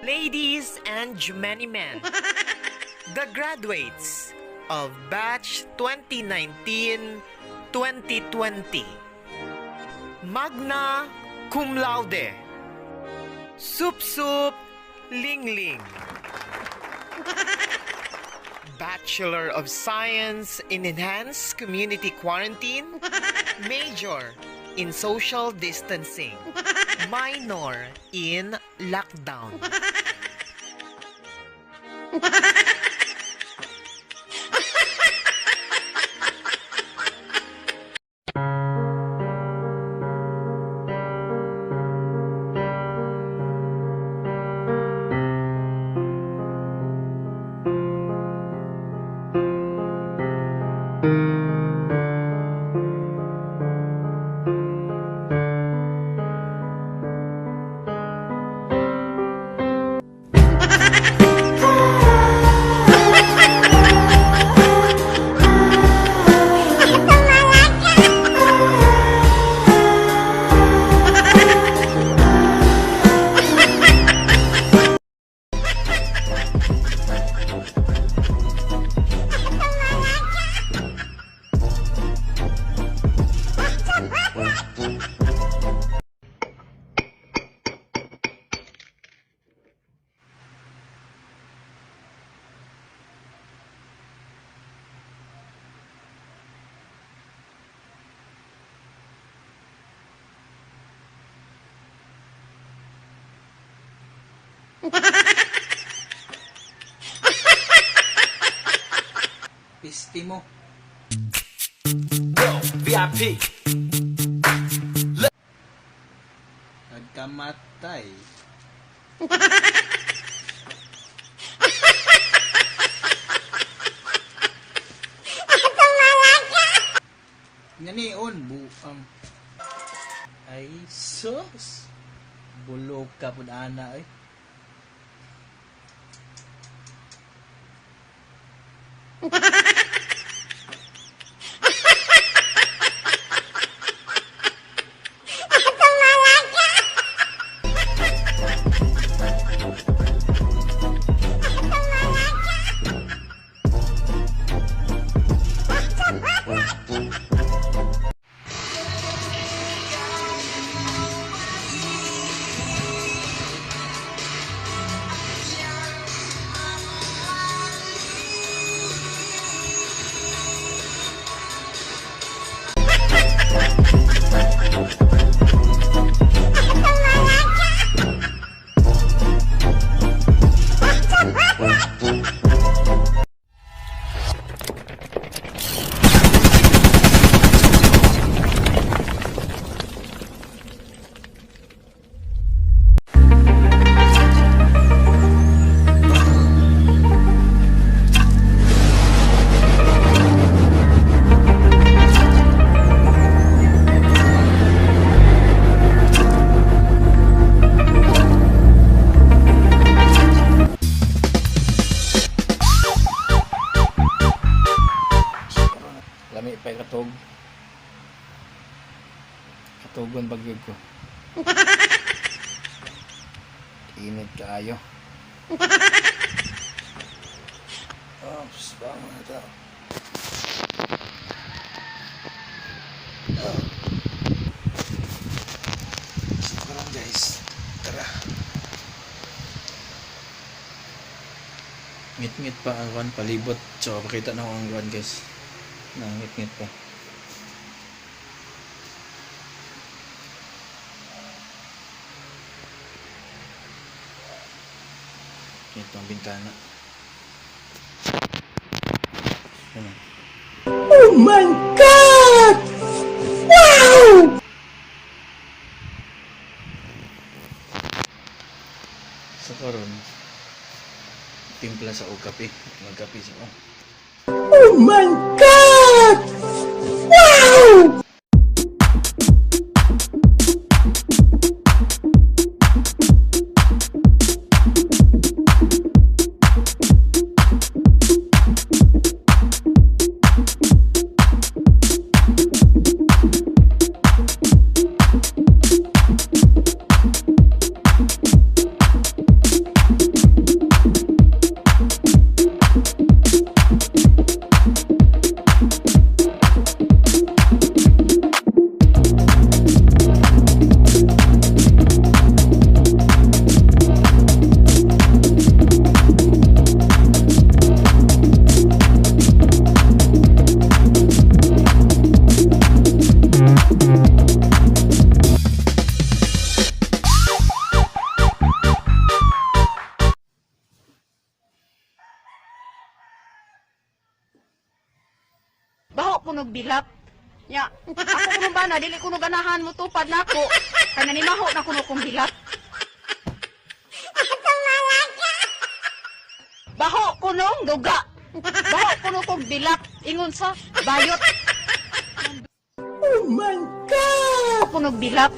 Ladies and gentlemen, the graduates of batch 2019-2020, magna cum laude, Sup Sup Ling Ling, Bachelor of Science in Enhanced Community Quarantine, Major in Social Distancing, Minor in Lockdown. Pisti mo. Yo, VIP. Nagkamatay. Nganion, buang. Ay, sus. Bulog ka po ana eh. Lami pa katog. Katugon bagyod ko. Init kaayo. Oops, bangon na ito. Sigurang guys. Tara. Ngit-ngit pa ang one palibot. So, pakita na ako ang one guys. Nangit-ngit pa. Ito ang bintana. Ano? Oh my God! Wow! Sa karon, timpla sa og kape. Magkape sa ako. Oh my God! Wow! bilap. Nya, ako kuno ba na dili kuno ganahan mo tupad nako. Kaya nanimaho na kuno kong bilap. Baho kunong duga. Baho kuno kong bilap. Ingon sa bayot. Oh my God! Kuno bilap.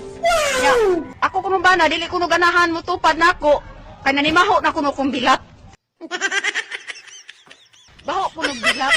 Nya, ako kuno ba na dili kuno ganahan mo tupad nako. Kaya nanimaho na kuno kong bilap. Baho kuno bilap.